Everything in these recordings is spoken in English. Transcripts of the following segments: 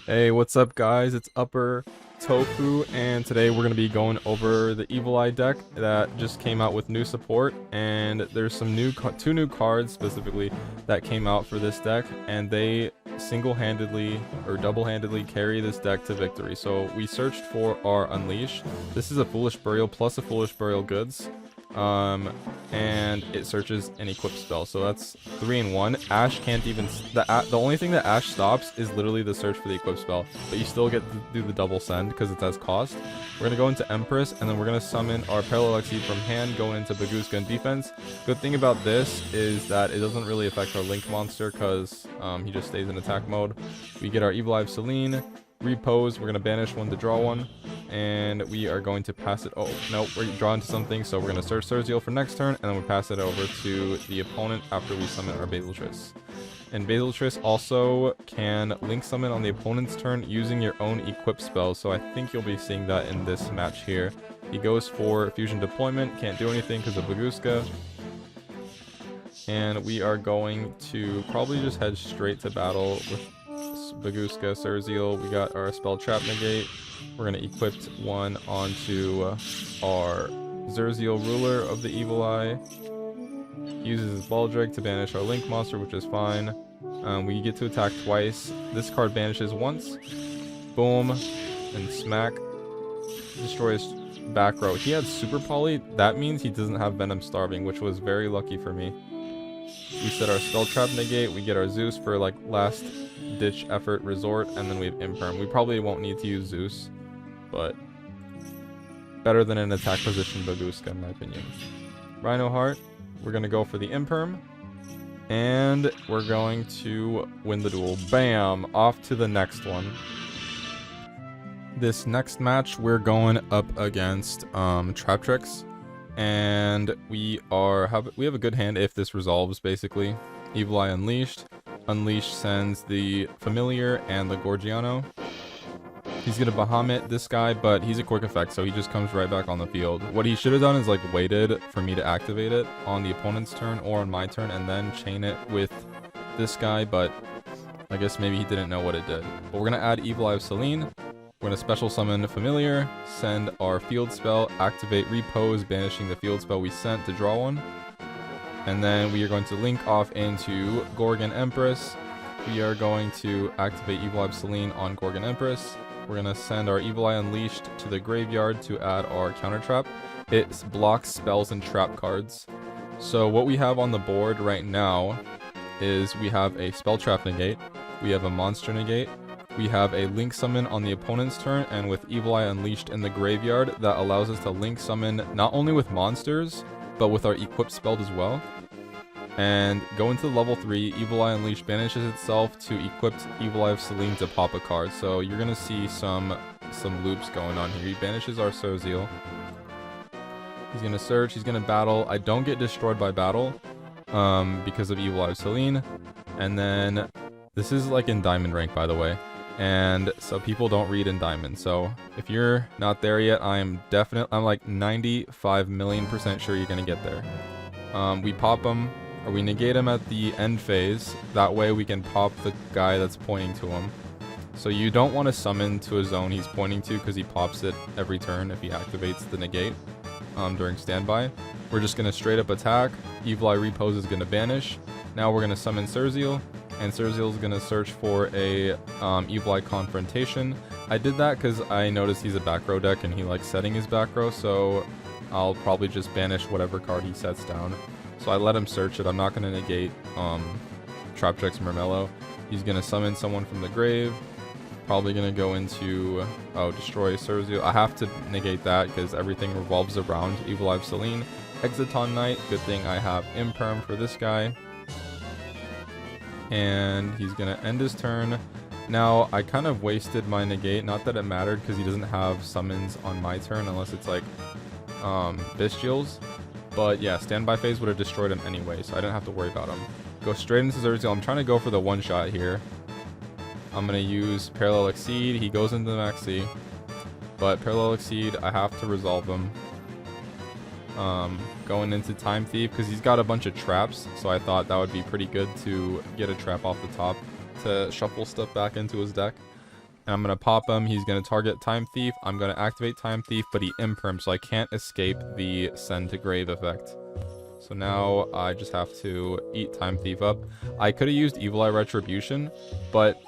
Hey, what's up guys? It's Upper Tofu, and today we're going to be going over the Evil Eye deck that just came out with new support, and there's some two new cards specifically that came out for this deck, and they single-handedly or double-handedly carry this deck to victory. So we searched for our Unleash. This is a Foolish Burial plus a Foolish Burial Goods. And it searches an equip spell, so that's 3 in 1. Ash can't even, the only thing that Ash stops is literally the search for the equip spell, but you still get to do the double send because it has cost. We're gonna go into Empress, and then we're gonna summon our Parallel Exceed from hand, going into Bagooska and defense. Good thing about this is that it doesn't really affect our Link monster because he just stays in attack mode. We get our Evil Eye of Selene, repose, we're gonna banish one to draw one, and we are going to pass it. Oh no, we're drawn to something, so we're gonna search Surzeal for next turn, and then we pass it over to the opponent after we summon our Basiltris. And Basiltris also can link summon on the opponent's turn using your own equip spell, so I think you'll be seeing that in this match here. He goes for Fusion Deployment, can't do anything because of Bagooska, and we are going to probably just head straight to battle with Bagooska, Surzeal. We got our spell Trap Negate. We're going to equip one onto our Surzeal, Ruler of the Evil Eye. He uses his Baldric to banish our Link monster, which is fine. We get to attack twice. This card banishes once. Boom. And smack. Destroy his back row. He had Super Poly. That means he doesn't have Venom Starving, which was very lucky for me. We set our Spell Trap Negate. We get our Zeus for like last ditch effort resort, and then we have Imperm. We probably won't need to use Zeus, but better than an attack position Bagooska in my opinion. Rhino Heart, we're going to go for the Imperm, and we're going to win the duel. Bam! Off to the next one. This next match we're going up against Traptrix, and we have a good hand if this resolves. Basically, Evil Eye Unleashed. Unleash sends the Familiar and the Gorgiano. He's gonna Bahamut this guy, but he's a quick effect, so he just comes right back on the field. What he should have done is like waited for me to activate it on the opponent's turn or on my turn, and then chain it with this guy, but I guess maybe he didn't know what it did. But we're gonna add Evil Eye of Selene. We're gonna special summon Familiar, send our field spell, activate Repose, banishing the field spell we sent to draw one. And then we are going to link off into Gorgon Empress. We are going to activate Evil Eye of Selene on Gorgon Empress. We're going to send our Evil Eye Unleashed to the graveyard to add our counter trap. It blocks spells and trap cards. So what we have on the board right now is we have a Spell Trap Negate, we have a Monster Negate, we have a Link Summon on the opponent's turn, and with Evil Eye Unleashed in the graveyard, that allows us to Link Summon not only with monsters, but with our equip spell as well. And go into level 3, Evil Eye Unleashed banishes itself to equipped Evil Eye of Selene to pop a card. So you're gonna see some loops going on here. He banishes our Surzeal. He's gonna search, he's gonna battle. I don't get destroyed by battle because of Evil Eye of Selene. And then this is like in diamond rank, by the way. And so people don't read in diamond. So if you're not there yet, I'm like 95,000,000% sure you're gonna get there. We pop him, or we negate him at the end phase. That way we can pop the guy that's pointing to him. So you don't want to summon to a zone he's pointing to, because he pops it every turn if he activates the negate during standby. We're just going to straight up attack. Evil Eye Repose is going to banish. Now we're going to summon Surzeal, and Surzeal is going to search for a Evil Eye Confrontation. I did that because I noticed he's a back row deck and he likes setting his back row, so I'll probably just banish whatever card he sets down. So I let him search it. I'm not going to negate Traptrix Murmello. He's going to summon someone from the grave. Probably going to go into, destroy Surzeal. I have to negate that because everything revolves around Evil Eye of Selene. Exiton Knight. Good thing I have Imperm for this guy. And he's going to end his turn. Now, I kind of wasted my negate. Not that it mattered because he doesn't have summons on my turn unless it's like Bystials. But yeah, standby phase would have destroyed him anyway, so I didn't have to worry about him. Go straight into Surzeal. I'm trying to go for the one shot here. I'm going to use Parallel Exceed. He goes into the Maxi. But Parallel Exceed, I have to resolve him. going into Time Thief because he's got a bunch of traps, so I thought that would be pretty good to get a trap off the top to shuffle stuff back into his deck. And I'm going to pop him. He's going to target Time Thief. I'm going to activate Time Thief, but he imperms, so I can't escape the Send to Grave effect. So now I just have to eat Time Thief up. I could have used Evil Eye Retribution, but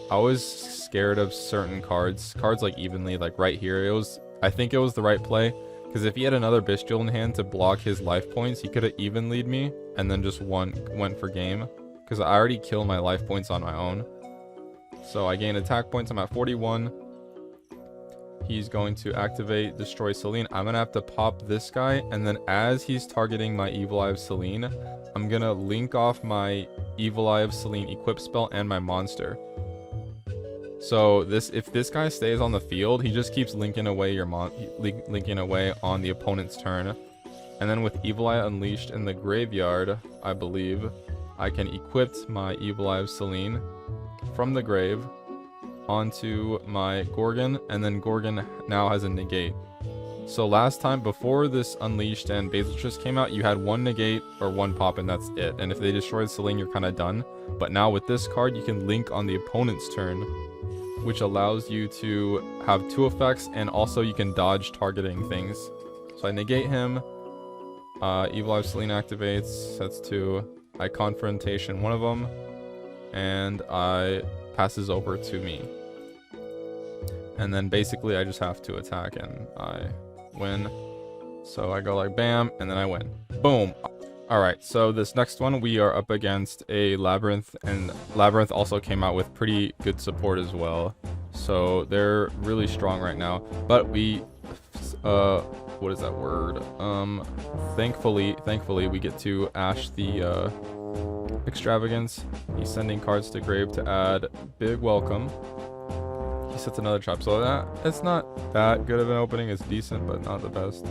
I was scared of certain cards. Cards like Evenly, like right here. I think it was the right play, because if he had another Bystial in hand to block his life points, he could have Evenly'd me and then just went for game, because I already killed my life points on my own. So I gain attack points. I'm at 41. He's going to activate Destroy Selene. I'm going to have to pop this guy. And then as he's targeting my Evil Eye of Selene, I'm going to link off my Evil Eye of Selene equip spell and my monster. So if this guy stays on the field, he just keeps linking away linking away on the opponent's turn. And then with Evil Eye Unleashed in the graveyard, I believe, I can equip my Evil Eye of Selene from the grave onto my Gorgon, and then Gorgon now has a negate. So last time, before this Unleashed and Basiltrist came out, you had one negate or one pop, and that's it. And if they destroyed Selene, you're kind of done. But now with this card, you can link on the opponent's turn, which allows you to have 2 effects, and also you can dodge targeting things. So I negate him. Evil Eye of Selene activates, sets 2. I Confrontation one of them, and I passes over to me. And then basically I just have to attack and I win. So I go like bam, and then I win. Boom. Alright, so this next one we are up against a Labrynth, and Labrynth also came out with pretty good support as well. So they're really strong right now. But we what is that word? Thankfully we get to Ash the Extravagance. He's sending cards to grave to add Big Welcome. He sets another trap, so it's not that good of an opening. It's decent, but not the best.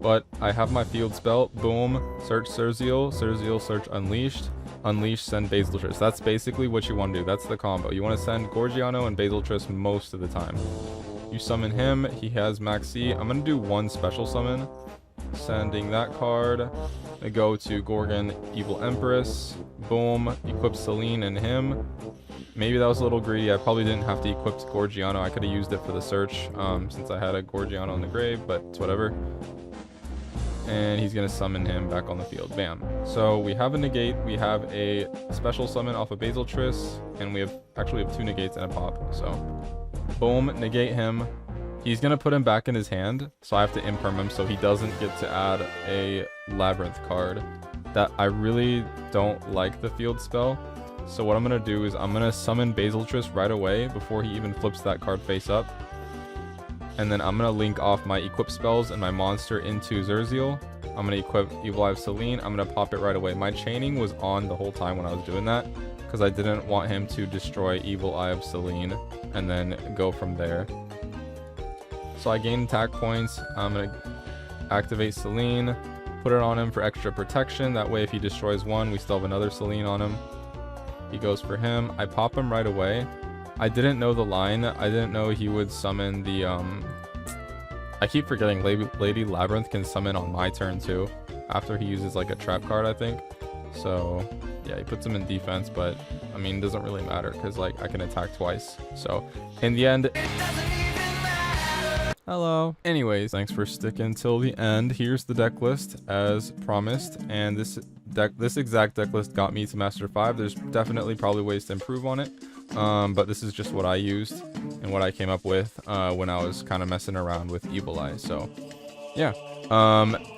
But I have my field spell. Boom. Search Surzeal. Surzeal, search Unleashed. Unleash, send Basiltrist. That's basically what you want to do. That's the combo. You want to send Gorgiano and Basiltrist most of the time. You summon him. He has Maxi. I'm going to do 1 special summon. Sending that card. I go to Gorgon, Evil Empress. Boom. Equip Selene and him. Maybe that was a little greedy. I probably didn't have to equip Gorgiano. I could have used it for the search since I had a Gorgiano in the grave, but it's whatever. And he's going to summon him back on the field. Bam. So we have a negate. We have a special summon off of Basiltrist. And we have 2 negates and a pop. So boom. Negate him. He's going to put him back in his hand. So I have to imperm him so he doesn't get to add a Labrynth card. That I really don't like the field spell. So what I'm going to do is I'm going to summon Basiltrist right away before he even flips that card face up. And then I'm going to link off my equip spells and my monster into Surzeal. I'm going to equip Evil Eye of Selene. I'm going to pop it right away. My chaining was on the whole time when I was doing that, because I didn't want him to destroy Evil Eye of Selene and then go from there. So I gain attack points. I'm going to activate Selene, put it on him for extra protection. That way if he destroys one, we still have another Selene on him. He goes for him. I pop him right away. I didn't know the line. I didn't know he would summon the I keep forgetting Lady Labrynth can summon on my turn too, after he uses like a trap card, I think. So yeah, he puts him in defense, but I mean, it doesn't really matter because like I can attack twice. So in the end, hello. Anyways, thanks for sticking till the end. Here's the deck list as promised, and this exact deck list got me to Master 5. There's definitely probably ways to improve on it, but this is just what I used and what I came up with when I was kind of messing around with Evil Eye. So yeah,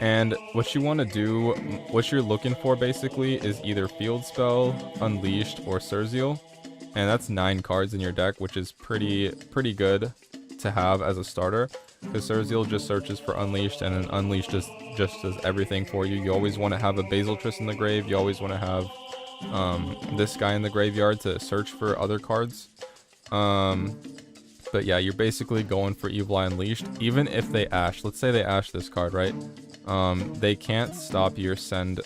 and what you want to do, what you're looking for basically is either Field Spell, Unleashed, or Surzeal, and that's 9 cards in your deck, which is pretty good to have as a starter, because Surzeal just searches for Unleashed, and then Unleashed just does everything for you. You always want to have a Basiltrist in the grave. You always want to have this guy in the graveyard to search for other cards. But yeah, you're basically going for Evil Eye Unleashed. Even if they Ash, let's say they Ash this card, right? They can't stop your send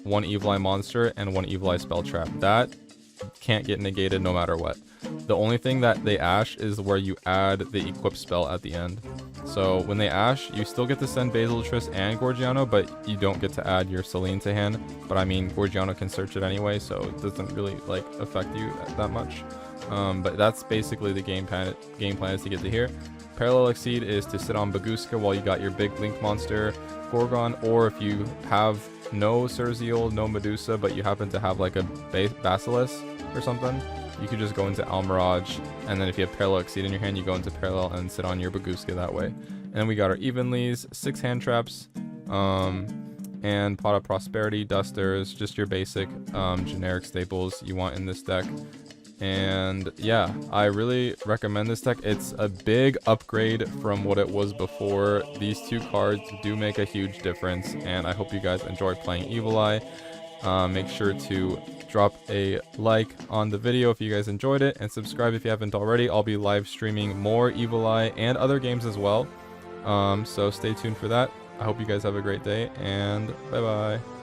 1 Evil Eye monster and 1 Evil Eye spell trap. That can't get negated no matter what. The only thing that they ash is where you add the equip spell at the end. So when they ash, you still get to send Basiltris and Gorgiano, but you don't get to add your Celine to hand. But I mean, Gorgiano can search it anyway, so it doesn't really like affect you that much. But that's basically the game plan is to get to here. Parallel Exceed is to sit on Baguska while you got your big Blink monster Gorgon, or if you have no Surzeal, no Medusa, but you happen to have like a Basilisk or something, you could just go into Almirage, and then if you have Parallel Exceed in your hand, you go into Parallel and sit on your Baguska that way. And then we got our Evenlies, 6 hand traps, and Pot of Prosperity, Dusters, just your basic generic staples you want in this deck. And yeah, I really recommend this deck. It's a big upgrade from what it was before. These 2 cards do make a huge difference, and I hope you guys enjoy playing Evil Eye. Make sure to drop a like on the video if you guys enjoyed it, and subscribe if you haven't already. I'll be live streaming more Evil Eye and other games as well, so stay tuned for that. I hope you guys have a great day, and bye bye.